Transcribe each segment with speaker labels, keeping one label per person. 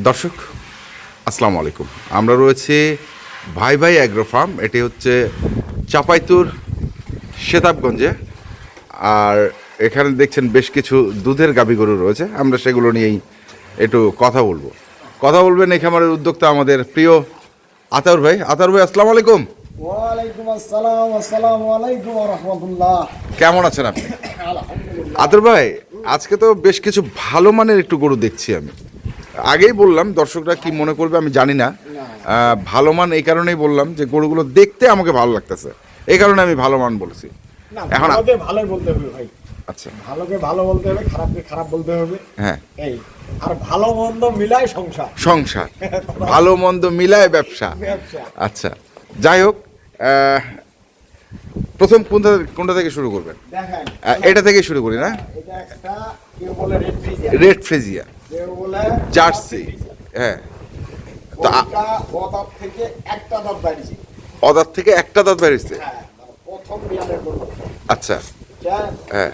Speaker 1: দর্শক আসসালামু আলাইকুম। আমরা রয়েছে ভাই ভাই অ্যাগ্রো ফার্ম। এটি হচ্ছে চাঁপাইতুর সেতাবগঞ্জে। আর এখানে দেখছেন বেশ কিছু দুধের গাভী গরু রয়েছে। আমরা সেগুলো নিয়েই একটু কথা বলবেন এই খামারের উদ্যোক্তা আমাদের প্রিয় আতাউর ভাই। আতাউর ভাই আসসালামু আলাইকুম।
Speaker 2: ওয়ালাইকুম আসসালাম। আসসালামু আলাইকুম ওয়া রাহমাতুল্লাহ।
Speaker 1: কেমন আছেন আপনি?
Speaker 2: আলহামদুলিল্লাহ।
Speaker 1: আতাউর ভাই, আজকে তো বেশ কিছু ভালো মানের একটু গরু দেখছি আমি। আগেই বললাম, দর্শকরা কি মনে করবে আমি জানি না। ভালো মান এই কারণেই বললাম যে গরুগুলো দেখতে আমাকে ভালো লাগতেছে, এই কারণে আমি ভালো মান বলছি।
Speaker 2: না,
Speaker 1: এখন
Speaker 2: ভালোকে ভালোই বলতে হবে ভাই।
Speaker 1: আচ্ছা,
Speaker 2: ভালোকে ভালো বলতে হবে, খারাপকে খারাপ বলতে হবে।
Speaker 1: হ্যাঁ,
Speaker 2: এই আর ভালো মন্দ মিলায় সংসার।
Speaker 1: সংসার, ভালো মন্দ মিলায় ব্যবসা।
Speaker 2: ব্যবসা।
Speaker 1: আচ্ছা, যাই হোক, প্রথম কোনটা থেকে শুরু করবেন?
Speaker 2: দেখেন,
Speaker 1: এটা থেকে শুরু করি না?
Speaker 2: এটা একটা কেউ বলে রেড ফ্রিজিয়ান,
Speaker 1: রেড ফ্রেজিয়া,
Speaker 2: কেউ বলে
Speaker 1: জার্সি। হ্যাঁ, তো
Speaker 2: ওটা ওদার থেকে একটা দাঁত বাইরেছে।
Speaker 1: অদার থেকে একটা দাঁত বেরিয়েছে।
Speaker 2: হ্যাঁ, প্রথম বিয়ানের গরু।
Speaker 1: আচ্ছা,
Speaker 2: হ্যাঁ,
Speaker 1: হ্যাঁ,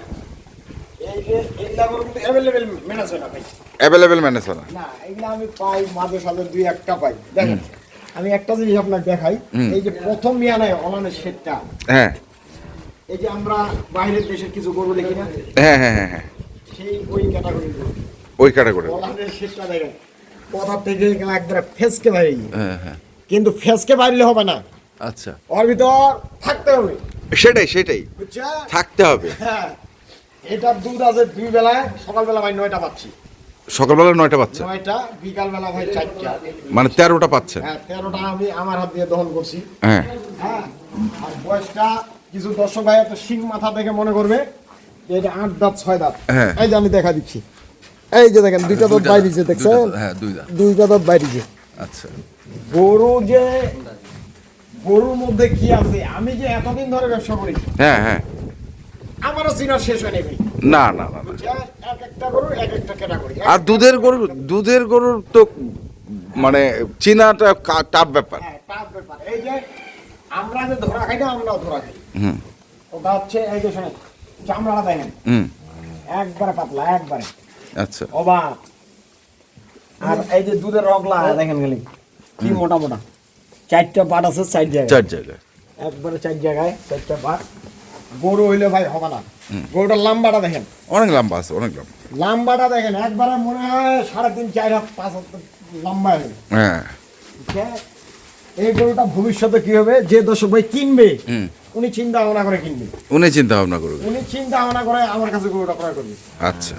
Speaker 2: এই যে এইগুলা গরু কিন্তু অ্যাভেলেবেল মেনে চলে না ভাই।
Speaker 1: অ্যাভেলেবেল ম্যানেজ না।
Speaker 2: না, এগুলা আমি পাই মাঝে সাঝে দুই একটা পাই। দেখেন, আমি একটা জিনিস আপনাকে দেখাই। এই যে প্রথম মিয়ানায় অলানের শেডটা,
Speaker 1: হ্যাঁ,
Speaker 2: এই যে আমরা বাইরের দেশের কিছু গরু দেখি না,
Speaker 1: হ্যাঁ, হ্যাঁ, হ্যাঁ, হ্যাঁ,
Speaker 2: সেই ওই ক্যাটাগরির গরু।
Speaker 1: ওই ক্যাটাগরি।
Speaker 2: অলানের শেডটা দেখেন, কথা থেকে একবারে ফেসকে বাইরে।
Speaker 1: হ্যাঁ, হ্যাঁ,
Speaker 2: কিন্তু ফেসকে বাইরে হবে না,
Speaker 1: আচ্ছা,
Speaker 2: ওর ভিতর থাকতে হবে।
Speaker 1: সেটাই
Speaker 2: বুঝছা?
Speaker 1: থাকতে হবে।
Speaker 2: হ্যাঁ, এটার দুধ আছে দুই বেলায়। সকালবেলা ভাই 9টা পাচ্ছি,
Speaker 1: সকালবেলা 9টা বাচ্চা,
Speaker 2: 9টা। বিকালবেলা ভাই 4টা।
Speaker 1: মানে 13টা পাচ্ছেন।
Speaker 2: হ্যাঁ, 13টা আমি আমার হাত দিয়ে দহন করছি।
Speaker 1: হ্যাঁ,
Speaker 2: হ্যাঁ, আর বয়সটা কিছু দর্শক ভাই তো শিং মাথা দেখে মনে করবে যে এটা 8 দাঁত 6 দাঁত।
Speaker 1: হ্যাঁ।
Speaker 2: এই যে আমি দেখা দিচ্ছি, এই যে দেখেন দুইটা দাঁত বাইরেছে, দেখছেন?
Speaker 1: হ্যাঁ, দুই দাঁত।
Speaker 2: দুইটা দাঁত বাইরেছে।
Speaker 1: আচ্ছা,
Speaker 2: গরুর মধ্যে কি আছে, আমি যে এতদিন ধরে ব্যবসা করি,
Speaker 1: হ্যাঁ, হ্যাঁ,
Speaker 2: আমারও চিনার শেষ হয় নাই ভাই।
Speaker 1: না না না না।
Speaker 2: এক একটা গরু এক একটা ক্যাটাগরি।
Speaker 1: আর দুধের গরুর তো মানে চিনাটা টাফ ব্যাপার।
Speaker 2: হ্যাঁ, তার ব্যাপার। এই যে আমরা যে ধরা খাই না, আমরাও ধরা খাই।
Speaker 1: হুম,
Speaker 2: ওটা হচ্ছে এই যে শোনেন, চামড়াটা দেখেন
Speaker 1: হুম,
Speaker 2: একবারে পাতলা, একবারে
Speaker 1: আচ্ছা,
Speaker 2: অবাক। আর এই যে দুধের রগলা দেখেন খালি কি মোটা মোটা। 4টা পাট আছে 4 জায়গায়,
Speaker 1: 4 জায়গায়।
Speaker 2: একবারে 4 জায়গায় 4টা পাট। গরু হইলে ভাই হবে না। গরুটার লাম্বাটা দেখেন,
Speaker 1: অনেক লম্বা আছে, অনেক লম্বা।
Speaker 2: লাম্বাটা দেখেন একবারে মনে হয় 3.5 4 হাত 5 হাত লম্বা হবে।
Speaker 1: হ্যাঁ,
Speaker 2: এই গরুটা ভবিষ্যতে কি হবে, যে দর্শক ভাই কিনবে
Speaker 1: হুম,
Speaker 2: উনি চিন্তা ভাবনা করে কিনবে।
Speaker 1: উনি চিন্তা ভাবনা করবে।
Speaker 2: উনি চিন্তা ভাবনা করে আমার কাছে গরুটা ক্রয় করবে।
Speaker 1: আচ্ছা,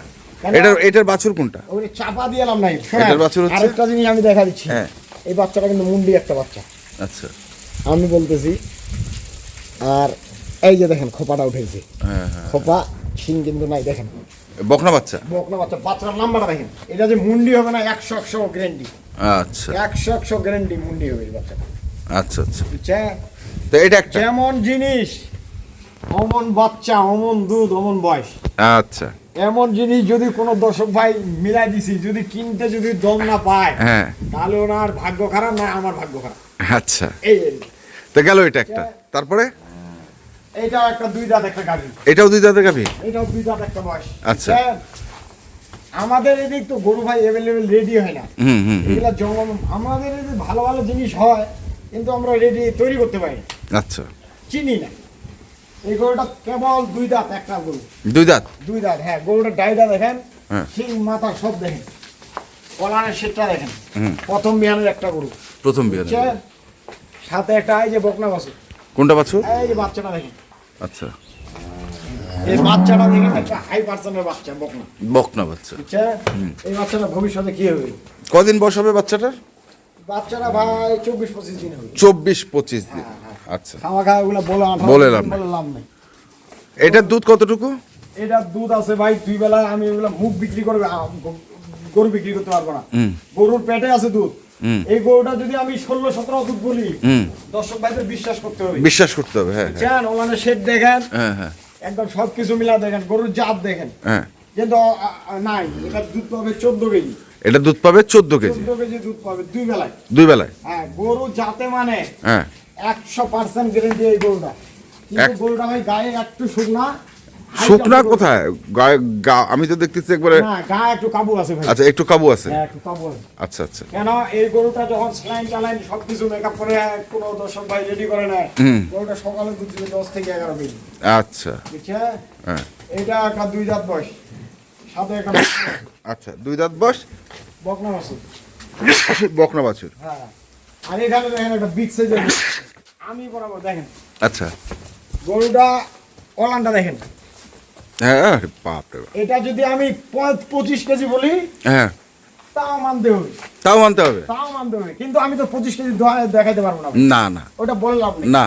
Speaker 1: এটার বাছুর কোনটা?
Speaker 2: উনি চাপা দিয়ে এলাম নাই।
Speaker 1: এটার বাছুর হচ্ছে?
Speaker 2: আরেকটা জিনিস আমি দেখা দিচ্ছি।
Speaker 1: হ্যাঁ,
Speaker 2: এই বাচ্চাটা কিন্তু মুন্ডি একটা বাচ্চা,
Speaker 1: আচ্ছা,
Speaker 2: আমি বলতেছি। আর এই যে দেখেন খোপাটা উঠেছে,
Speaker 1: হ্যাঁ, হ্যাঁ,
Speaker 2: খোপা শিং কিন্তু নাই। দেখেন
Speaker 1: বকনা বাচ্চা।
Speaker 2: বকনা বাচ্চা, বাচ্চার নাম্বারটা দেখেন। এটা যে মুন্ডি হবে না, 100 গ্যারান্টি।
Speaker 1: আচ্ছা,
Speaker 2: 100 গ্যারান্টি মুন্ডি হবে এই বাচ্চাটা।
Speaker 1: আচ্ছা, আচ্ছা,
Speaker 2: বুঝছেন?
Speaker 1: তো এটা একটা।
Speaker 2: যেমন জিনিস অমন বাচ্চা, অমন দুধ, অমন বয়স।
Speaker 1: আচ্ছা,
Speaker 2: এমন জিনিস যদি কোনো দর্শক ভাই মিলাই দিছি, যদি কিনতে যদি দম না পায়,
Speaker 1: হ্যাঁ,
Speaker 2: তাহলে ওনার ভাগ্য খারাপ, না আমার ভাগ্য খারাপ।
Speaker 1: আচ্ছা,
Speaker 2: এই
Speaker 1: তো গেল এটা একটা। তারপরে
Speaker 2: এইটা একটা 2 দাঁত একটা গাভী,
Speaker 1: এটাও 2 দাঁতের গাভী।
Speaker 2: এটাও 2 দাঁত একটা বয়স।
Speaker 1: আচ্ছা।
Speaker 2: বুঝছেন? আমাদের এদিক তো গরু ভাই অ্যাভেলেবেল রেডি হয় না।
Speaker 1: হুম, হুম, হুম,
Speaker 2: এগুলা জঙ্গল, আমাদের এদিকে ভালো ভালো জিনিস হয় কিন্তু আমরা রেডি তৈরি করতে পারি না,
Speaker 1: আচ্ছা,
Speaker 2: চিনি না। এই গরুটা কেবল 2 দাঁত একটা গরু।
Speaker 1: 2 দাঁত।
Speaker 2: 2 দাঁত, হ্যাঁ। গরুটার ডাইটা দেখেন,
Speaker 1: হ্যাঁ,
Speaker 2: শিং মাথা সব দেখেন, কলানের সেটটা দেখেন।
Speaker 1: হুম,
Speaker 2: প্রথম বিয়ানের একটা গরু।
Speaker 1: প্রথম বিয়ে।
Speaker 2: বুঝছেন? সাথে একটা এই যে বকনা বাছুর,
Speaker 1: কোনটা বাছুর?
Speaker 2: এই যে বাচ্চাটা দেখেন।
Speaker 1: আচ্ছা,
Speaker 2: এই বাচ্চাটা দেখেন একটা হাই পার্সেন্টের বাচ্চা, বকনা।
Speaker 1: বকনা বাচ্চা।
Speaker 2: বুঝছেন? এই বাচ্চাটা ভবিষ্যতে কি হবে?
Speaker 1: কদিন বয়স হবে বাচ্চাটার?
Speaker 2: বাচ্চাটা ভাই 24-25 দিন হবে।
Speaker 1: 24-25 দিন। আচ্ছা,
Speaker 2: খাওয়া খাওয়া ওগুলো বলে
Speaker 1: বলে লাভ
Speaker 2: বলে লাভ নেই।
Speaker 1: এটার দুধ কতটুকু?
Speaker 2: এটা দুধ আছে ভাই 2 বেলায়। আমি ওগুলো মুখ বিক্রি করবে, গরু বিক্রি করতে পারবো না।
Speaker 1: হুম,
Speaker 2: গরুর পেটে আছে দুধ।
Speaker 1: হুম,
Speaker 2: এই গরুটা যদি আমি 16-17 দুধ বলি,
Speaker 1: হুম,
Speaker 2: দর্শক ভাইদের বিশ্বাস করতে হবে।
Speaker 1: বিশ্বাস করতে হবে। হ্যাঁ, হ্যাঁ,
Speaker 2: বুঝছেন? ওলানের শেড দেখেন,
Speaker 1: হ্যাঁ, হ্যাঁ,
Speaker 2: একদম সবকিছু মিলা দেখেন, গরুর জাত দেখেন।
Speaker 1: হ্যাঁ,
Speaker 2: কিন্তু নাই, এটা দুধ পাবে 14 কেজি।
Speaker 1: এটা দুধ পাবে 14 কেজি
Speaker 2: 14 কেজি দুধ পাবে 2 বেলায়।
Speaker 1: 2 বেলায়।
Speaker 2: হ্যাঁ, গরু জাতে মানে
Speaker 1: হ্যাঁ,
Speaker 2: 100% গ্যারান্টি এই গরুটা। কিন্তু গরুটা ভাই গায়ে একটু শুকনা,
Speaker 1: শুকনা কোথায় আমি তো দেখতেছি একবারে।
Speaker 2: না, গা একটু কাবু আছে ভাই।
Speaker 1: আচ্ছা, একটু কাবু আছে।
Speaker 2: হ্যাঁ, একটু কাবু আছে।
Speaker 1: আচ্ছা আচ্ছা।
Speaker 2: কেন এই গরুটা যখন স্লাইন চালাইন সবকিছু মেকআপ করে কোনো দর্শক ভাই রেডি করে না, গরুটা সকালে দুধ দিবে 10 থেকে 11 কেজি।
Speaker 1: আচ্ছা।
Speaker 2: বুঝছে?
Speaker 1: হ্যাঁ।
Speaker 2: এটা একটা 2 দাঁত বয়স, সাথে একটা
Speaker 1: আচ্ছা, 2 দাঁত বয়স,
Speaker 2: বকনা আছে।
Speaker 1: বকনা বাছুর।
Speaker 2: হ্যাঁ, আর এখানে দেখেন একটা বিগ সাইজের আমি বরাবর দেখেন
Speaker 1: আচ্ছা।
Speaker 2: গরুটা ওলানটা দেখেন।
Speaker 1: হ্যাঁ, আরে বাপ রে বাপ।
Speaker 2: এটা যদি আমি 25 কেজি বলি,
Speaker 1: হ্যাঁ,
Speaker 2: তাও মানতে হবে।
Speaker 1: তাও মানতে হবে।
Speaker 2: তাও মানতে হবে, কিন্তু আমি তো 25 কেজি দেখাইতে পারবো না।
Speaker 1: না না,
Speaker 2: ওটা বলে লাভ নেই।
Speaker 1: না।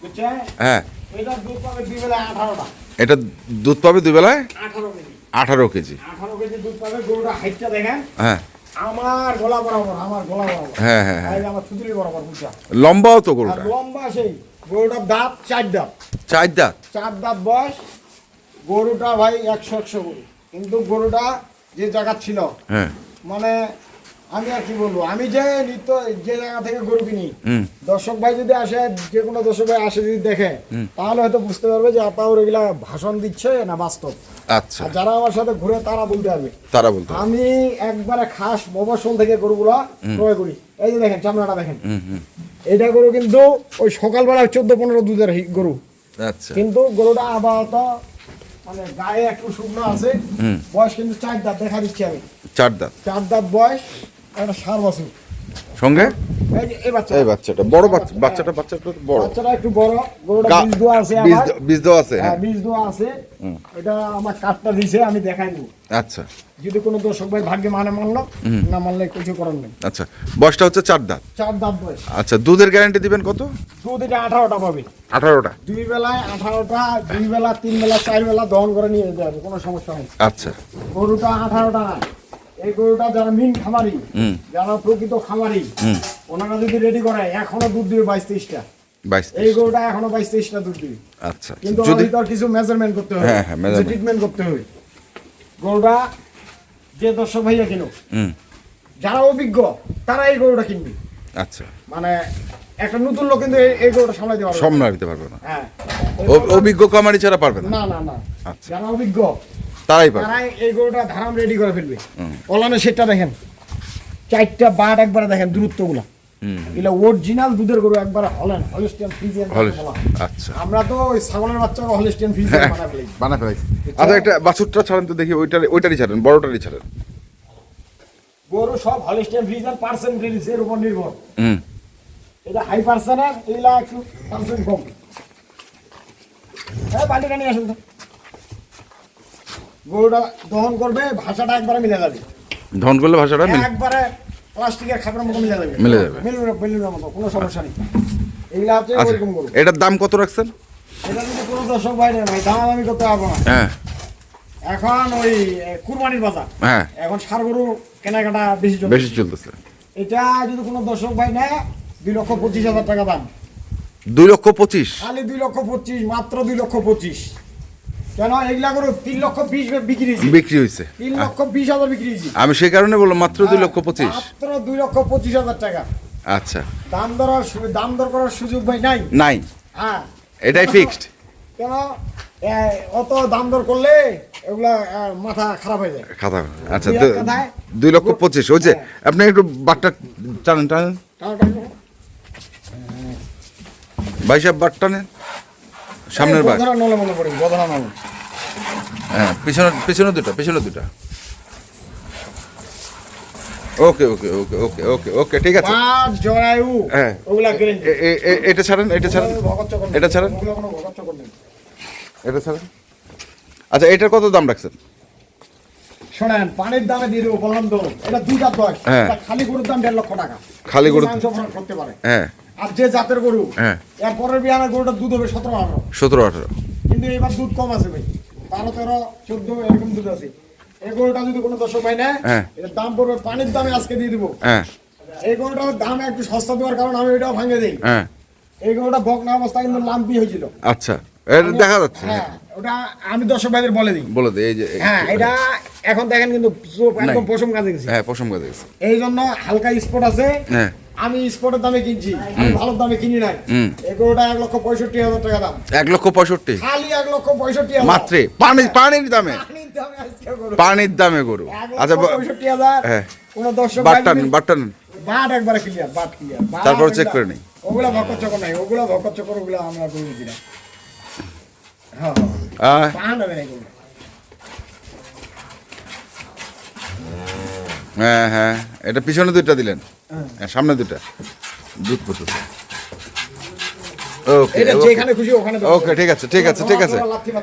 Speaker 2: বুঝছে?
Speaker 1: হ্যাঁ,
Speaker 2: এটা দুধ পাবে 2 বেলায় 18টা।
Speaker 1: এটা দুধ পাবে 2 বেলায়
Speaker 2: 18 কেজি।
Speaker 1: 18 কেজি।
Speaker 2: 18 কেজি দুধ পাবে। গরুটা হাইটটা দেখেন,
Speaker 1: হ্যাঁ
Speaker 2: আমার গলা বরাবর, আমার গলা বরাবর।
Speaker 1: হ্যাঁ হ্যাঁ হ্যাঁ।
Speaker 2: এই যে আমার থুতনি বরাবর, বুঝছা?
Speaker 1: লম্বাও তো
Speaker 2: আর
Speaker 1: গরুটা।
Speaker 2: লম্বা সেই গরুটার দাঁত 4 দাঁত।
Speaker 1: 4 দাঁত।
Speaker 2: 4 দাঁত বয়স। গরুটা ভাই 100 গরু, কিন্তু গরুটা যে জায়গা ছিল,
Speaker 1: হ্যাঁ।
Speaker 2: মানে আমি আর কি বলবো, আমি যে নিত্য যে জায়গা থেকে গরু কিনি,
Speaker 1: হুম।
Speaker 2: দর্শক ভাই যদি আসে, যে কোনো দর্শক ভাই আসে যদি দেখে, তাহলে হয়তো বুঝতে পারবে যে আপাওর এগুলা ভাষণ দিচ্ছে না বাস্তব।
Speaker 1: আচ্ছা,
Speaker 2: আর যারা আমার সাথে ঘুরে তারা বলতে পারবে।
Speaker 1: তারা বলতে হবে।
Speaker 2: আমি একবারে খাস মফস্বল থেকে গরুগুলা ক্রয় করি। এই যে দেখেন চামড়াটা দেখেন,
Speaker 1: হুম হুম।
Speaker 2: এটা গরু কিন্তু ওই সকালবেলা 14-15 দুধের গরু,
Speaker 1: আচ্ছা।
Speaker 2: কিন্তু গরুটা আপাতত মানে গায়ে একটু শুকনো আছে। বয়স কিন্তু 4 দাঁত দেখা দিচ্ছি আমি।
Speaker 1: 4 দাঁত।
Speaker 2: 4 দাঁত বয়স, একটা ষাঁড় বাছুর।
Speaker 1: সঙ্গে
Speaker 2: এই যে এই বাচ্চা,
Speaker 1: এই বাচ্চাটা বড় বাচ্চাটা তো বড়।
Speaker 2: বাচ্চাটা একটু বড়। গরুটা বীজ দেওয়া আছে আবার।
Speaker 1: বীজ দেওয়া আছে।
Speaker 2: হ্যাঁ, বীজ দেওয়া আছে। এটা আমার কার্ডটা দিছে, আমি দেখাই দেবো।
Speaker 1: আচ্ছা
Speaker 2: যদি কোনো দর্শক ভাই ভাগ্যে মানলো, না মানলে কিছু করার নেই।
Speaker 1: আচ্ছা। বয়সটা হচ্ছে 4 দাঁত।
Speaker 2: 4 দাঁত বয়স।
Speaker 1: আচ্ছা, দুধের গ্যারান্টি দিবেন কত?
Speaker 2: দুধ এটা 18টা পাবে।
Speaker 1: 18টা।
Speaker 2: 2 বেলায় 18টা, 2 বেলা, 3 বেলা, 4 বেলা দহন করে নিয়ে যেতে হবে, কোনো সমস্যা নেই।
Speaker 1: আচ্ছা।
Speaker 2: গরুটা 18টা না, এই গরুটা যারা মিন খামারি, যারা প্রকৃত খামারি, ওনারা যদি রেডি করে, এখনো দুধ দিবে 22-23টা।
Speaker 1: 22।
Speaker 2: এই গরুটা এখনো 22-23টা দুধ দিবে।
Speaker 1: আচ্ছা।
Speaker 2: কিন্তু
Speaker 1: যদি
Speaker 2: আমাদের কিছু মেজারমেন্ট করতে হবে,
Speaker 1: হ্যাঁ, হ্যাঁ, measurement।
Speaker 2: ট্রিটমেন্ট করতে হবে। গরুটা যে দর্শক ভাইয়া কিনো, যারা অভিজ্ঞ তারা এই গরুটা কিনবে।
Speaker 1: আচ্ছা।
Speaker 2: মানে একটা নতুন লোক কিন্তু এই গরুটা সামলাইতে পারবে না।
Speaker 1: সামলা দিতে পারবে না।
Speaker 2: হ্যাঁ,
Speaker 1: অভিজ্ঞ কামারি ছাড়া পারবে না।
Speaker 2: না না না,
Speaker 1: আচ্ছা।
Speaker 2: যারা অভিজ্ঞ
Speaker 1: তারাই পারবে।
Speaker 2: তারাই এই গরুটা ধারাম রেডি করে ফেলবে। ওলানের সেটটা দেখেন, 4টা বাট একবারে দেখেন দূরত্বগুলো। এগুলো অরিজিনাল দুধের গরু, একবারে হলস্টিয়ান ফ্রিজিয়ান বলা।
Speaker 1: আচ্ছা।
Speaker 2: আমরা তো ওই ছাগলের বাচ্চাকে হলস্টিয়ান ফ্রিজিয়ান বানাই ফেলি।
Speaker 1: বানা ফেলাইছি। আচ্ছা, একটা বাছুরটা ছাড়েন তো দেখি, ওইটারই ছাড়েন, বড়টারই ছাড়েন।
Speaker 2: গরু সব হলস্টিয়ান ফ্রিজিয়ান পার্সেন্টেজের উপর নির্ভর।
Speaker 1: হুম।
Speaker 2: এটা হাই পার্সেন্টের, এগুলা একটু পার্সেন্ট কম। হ্যাঁ, বাড়িটা নিয়ে আসুন তো। গরুটা দহন করবে, ভাষাটা একবারে মিলে যাবে।
Speaker 1: ধন করলে ভাষাটা
Speaker 2: একবারে প্লাস্টিকের খাপের মতো মিলে যাবে।
Speaker 1: মিলে যাবে।
Speaker 2: মিলিনের মতো, কোনো সমস্যা নেই। এগুলা হচ্ছে
Speaker 1: আচ্ছা,
Speaker 2: ওইরকম গরু।
Speaker 1: এটার দাম কত রাখছেন?
Speaker 2: এটা যদি কোনো দর্শক বাইরে ভাই দামাদামি করতে পারবো না।
Speaker 1: হ্যাঁ
Speaker 2: এখন ওই কুরবানির বাজার,
Speaker 1: হ্যাঁ,
Speaker 2: এখন ষাঁড় গরু কেনাকাটা বেশি চলছে।
Speaker 1: বেশি চলতেছে।
Speaker 2: এটা যদি কোনো দর্শক ভাই নেয়, 2,25,000 টাকা দাম।
Speaker 1: 2,25,000?
Speaker 2: খালি 2,25,000, মাত্র 2,25,000। কেন এগুলা গরু 3,20,000 বিক্রি হয়েছে।
Speaker 1: বিক্রি হয়েছে
Speaker 2: 3,20,000 বিক্রি হয়েছে।
Speaker 1: আমি সেই কারণে বললাম মাত্র 2,25,000।
Speaker 2: মাত্র 2,25,000 টাকা।
Speaker 1: আচ্ছা।
Speaker 2: দাম দর করার সুযোগ ভাই নাই।
Speaker 1: নাই,
Speaker 2: হ্যাঁ,
Speaker 1: এটাই ফিক্সড।
Speaker 2: কেন অত দাম দর করলে এগুলা মাথা খারাপ হয়ে যায়।
Speaker 1: খাতা। আচ্ছা,
Speaker 2: দুই এক কথায়
Speaker 1: 2,25,000 হয়েছে। আপনি একটু বাটটা টানেন টানেন ভাই সাহেব, বাট টানেন, সামনের বাট।
Speaker 2: বদনা নলে মনে পড়ে, বদনা নলে।
Speaker 1: হ্যাঁ, পিছনে দুটা। ওকে ওকে ওকে ওকে ওকে ওকে, ঠিক আছে।
Speaker 2: পাঁচ জরায়ু,
Speaker 1: হ্যাঁ,
Speaker 2: ওগুলা গ্যারান্টি।
Speaker 1: এটা ছাড়েন, এটা ছাড়েন, এটা ছাড়েন,
Speaker 2: ওগুলা কোনো ভগৎচকর নেই।
Speaker 1: এটা ছাড়েন। আচ্ছা, এটার কত দাম রাখছেন?
Speaker 2: শোনেন, পানির দামে দিয়ে দেবো, বললাম তো, এটা 2 দাঁত বয়স।
Speaker 1: হ্যাঁ।
Speaker 2: এটা খালি গরুর দাম 1.5 লক্ষ টাকা।
Speaker 1: খালি গরুর
Speaker 2: মাংস ভরাট করতে পারে।
Speaker 1: হ্যাঁ
Speaker 2: আর যে জাতের গরু,
Speaker 1: হ্যাঁ,
Speaker 2: এর পরের বিয়ানের গরুটা দুধ হবে 17-18।
Speaker 1: 17-18।
Speaker 2: কিন্তু এবার দুধ কম আছে ভাই, 12-13-14 এরকম দুধ আছে। এই গরুটা যদি কোনো দর্শক ভাই নেয়,
Speaker 1: হ্যাঁ,
Speaker 2: এর দাম পড়বে পানির দামে আজকে দিয়ে দিব।
Speaker 1: হ্যাঁ
Speaker 2: এই গরুটার দাম একটু সস্তা দেওয়ার কারণ আমি ওইটাও ভাঙে দিই।
Speaker 1: হ্যাঁ।
Speaker 2: এই গরুটা বকনা অবস্থা কিন্তু লাম্পি হয়েছিল।
Speaker 1: আচ্ছা, এটা দেখা যাচ্ছে।
Speaker 2: হ্যাঁ, ওটা আমি দর্শক ভাইদের বলে দিই।
Speaker 1: বলে দে, এই যে।
Speaker 2: হ্যাঁ, এটা এখন দেখেন কিন্তু চোখ একদম
Speaker 1: নাই।
Speaker 2: পশম কাজে গেছে।
Speaker 1: হ্যাঁ, পশম গাছে গেছে।
Speaker 2: এই জন্য হালকা স্পট আছে।
Speaker 1: হ্যাঁ,
Speaker 2: আমি স্পটের দামে কিনছি, আমি ভালো দামে কিনি নাই। এগুলোটা 1,65,000 টাকা দাম,
Speaker 1: 1,65,000
Speaker 2: খালি 1,65,000
Speaker 1: মাত্র পানির দামে
Speaker 2: আজকে গরু
Speaker 1: পানির দামে গরু। আচ্ছা
Speaker 2: 1,65,000।
Speaker 1: হ্যাঁ,
Speaker 2: কোন দর্শক
Speaker 1: বাটটা নেন, বাটটা নেন,
Speaker 2: বাট একবারে ক্লিয়ার, বাট ক্লিয়ার।
Speaker 1: তারপর চেক করে নিই।
Speaker 2: ওগুলা ভকত চকর নাই, ওগুলা ভকত চকর, ওগুলা আমরা করে দিলাম। হ্যাঁ পান হবে না এগুলো।
Speaker 1: হ্যাঁ হ্যাঁ, এটা পিছনে দুইটা দিলেন, হ্যাঁ সামনে দুইটা দুধ প্রচুর। ওকে
Speaker 2: এটা যেখানে খুশি ওখানে দাও।
Speaker 1: ওকে, ঠিক আছে ঠিক আছে ঠিক আছে।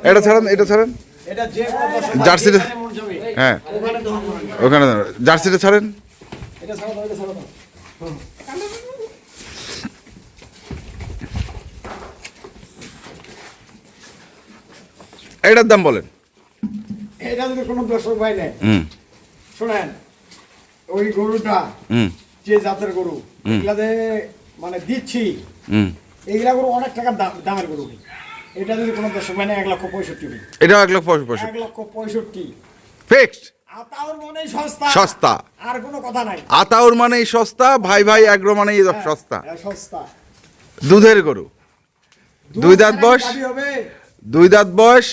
Speaker 1: এটা ছাড়েন, এটা ছাড়েন,
Speaker 2: এটা যে কোনো দর্শক
Speaker 1: জার্সিটা
Speaker 2: যেখানে মন যাবে,
Speaker 1: হ্যাঁ
Speaker 2: ওখানে দাও।
Speaker 1: ওখানে দাও। জার্সিটা ছাড়েন।
Speaker 2: এটা ছাড়া দাও, এটা ছাড়া দাও।
Speaker 1: এটার দাম বলেন।
Speaker 2: এটা যদি কোনো দর্শক ভাই নেয়,
Speaker 1: হুম
Speaker 2: শুনেন, ওই গরুটা
Speaker 1: হুম
Speaker 2: যে জাতের গরু এগুলাতে মানে দিচ্ছি,
Speaker 1: হুম,
Speaker 2: এইগুলা গরু অনেক টাকার দামের গরু। এটা যদি কোনো দর্শক ভাই নেয় 1,65,000,
Speaker 1: এটাও 1,65,000
Speaker 2: 1,65,000।
Speaker 1: ফিক্সড।
Speaker 2: আতাউর মানেই সস্তা,
Speaker 1: সস্তা।
Speaker 2: আর কোনো কথা নাই।
Speaker 1: আতাউর মানেই সস্তা, ভাই ভাই অ্যাগ্রো মানেই সস্তা।
Speaker 2: হ্যাঁ, সস্তা।
Speaker 1: দুধের গরু, দুই দাঁত
Speaker 2: ছাড়া
Speaker 1: বয়স,
Speaker 2: গাভী হবে,
Speaker 1: 2 দাঁত বয়স,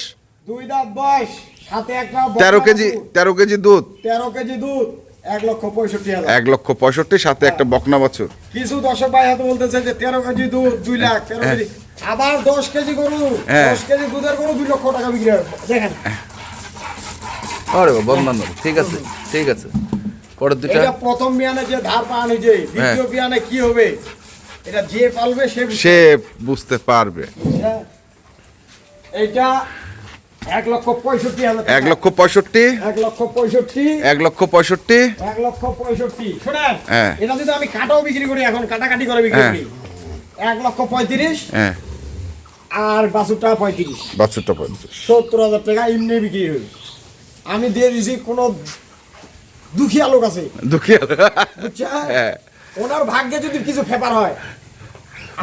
Speaker 2: 2 দাঁত বয়স, সাথে একটা
Speaker 1: 13 কেজি, 13 কেজি দুধ,
Speaker 2: 13 কেজি দুধ, 1,65,000।
Speaker 1: 1,65,000 সাথে একটা বকনা বাছুর।
Speaker 2: কিছু দর্শক ভাই হয়তো বলতেছে যে 13 কেজি দুধ 2 লাখ, 13 কেজি, আবার 10 কেজি গরু,
Speaker 1: হ্যাঁ।
Speaker 2: 10 কেজি দুধের গরু 2 লক্ষ টাকা বিক্রি হবে। দেখেন
Speaker 1: আরে বন্ধন, ঠিক আছে ঠিক আছে। পরের দুইটা
Speaker 2: এটা প্রথম বিয়ানে যে ধার পানি যে দ্বিতীয় বিয়ানে কি হবে, এটা যে পালবে সে বুঝবে।
Speaker 1: সে বুঝতে পারবে।
Speaker 2: হ্যাঁ। এইটা 1,65,000 টাকা।
Speaker 1: 1,65,000,
Speaker 2: 1,65,000,
Speaker 1: 1,65,000,
Speaker 2: 1,65,000। শোনেন,
Speaker 1: হ্যাঁ।
Speaker 2: এটা যদি আমি কাটাও বিক্রি করি, এখন কাটাকাটি করে বিক্রি
Speaker 1: হ্যাঁ।
Speaker 2: করি, 1,35,000,
Speaker 1: হ্যাঁ
Speaker 2: আর বাছুরটা 35,
Speaker 1: বাছুরটা 35।
Speaker 2: 70,000 টাকা এমনি বিক্রি হবে। আমি দিয়ে দিছি কোনো দুখিয়া লোক আছে,
Speaker 1: দুঃখিয়া
Speaker 2: বুঝছেন?
Speaker 1: হ্যাঁ,
Speaker 2: ওনার ভাগ্যে যদি কিছু ফেপার হয়,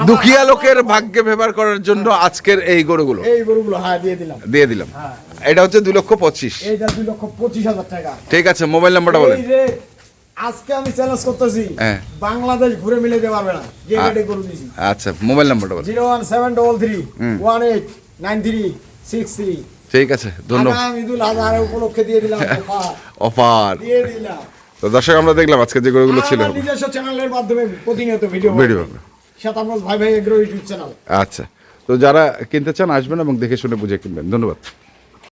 Speaker 1: দুঃখিয়া লোকের ভাগ্যে ব্যবহার করার জন্য আজকের এই গরুগুলো
Speaker 2: এই গরুগুলো হ্যাঁ দিয়ে দিলাম।
Speaker 1: দিয়ে দিলাম।
Speaker 2: হ্যাঁ,
Speaker 1: এটা হচ্ছে 2,25,000।
Speaker 2: এইটা 2,25,000 টাকা।
Speaker 1: ঠিক আছে, মোবাইল নাম্বারটা বলেন।
Speaker 2: এই রে, আজকে আমি চ্যালেঞ্জ করতেছি,
Speaker 1: হ্যাঁ।
Speaker 2: বাংলাদেশ ঘুরে মিলে দিতে পারবে না যে রেটে গরু দিছি।
Speaker 1: আচ্ছা, মোবাইল নাম্বারটা বলেন।
Speaker 2: 01733 189363।
Speaker 1: ঠিক আছে, ধন্যবাদ।
Speaker 2: আগাম ঈদুল আজহার উপলক্ষে দিয়ে দিলাম অফার,
Speaker 1: অফার।
Speaker 2: দিয়ে দিলাম।
Speaker 1: তো দর্শক, আমরা দেখলাম আজকে যে গরুগুলো ছিল।
Speaker 2: আমার নিজস্ব চ্যানেলের মাধ্যমে প্রতিনিয়ত ভিডিও
Speaker 1: ভিডিও।
Speaker 2: শতাব্দ ভাই ভাই এগ্রো ইউটিউব চ্যানেল।
Speaker 1: আচ্ছা, তো যারা কিনতে চান আসবেন এবং দেখে শুনে বুঝে কিনবেন। ধন্যবাদ।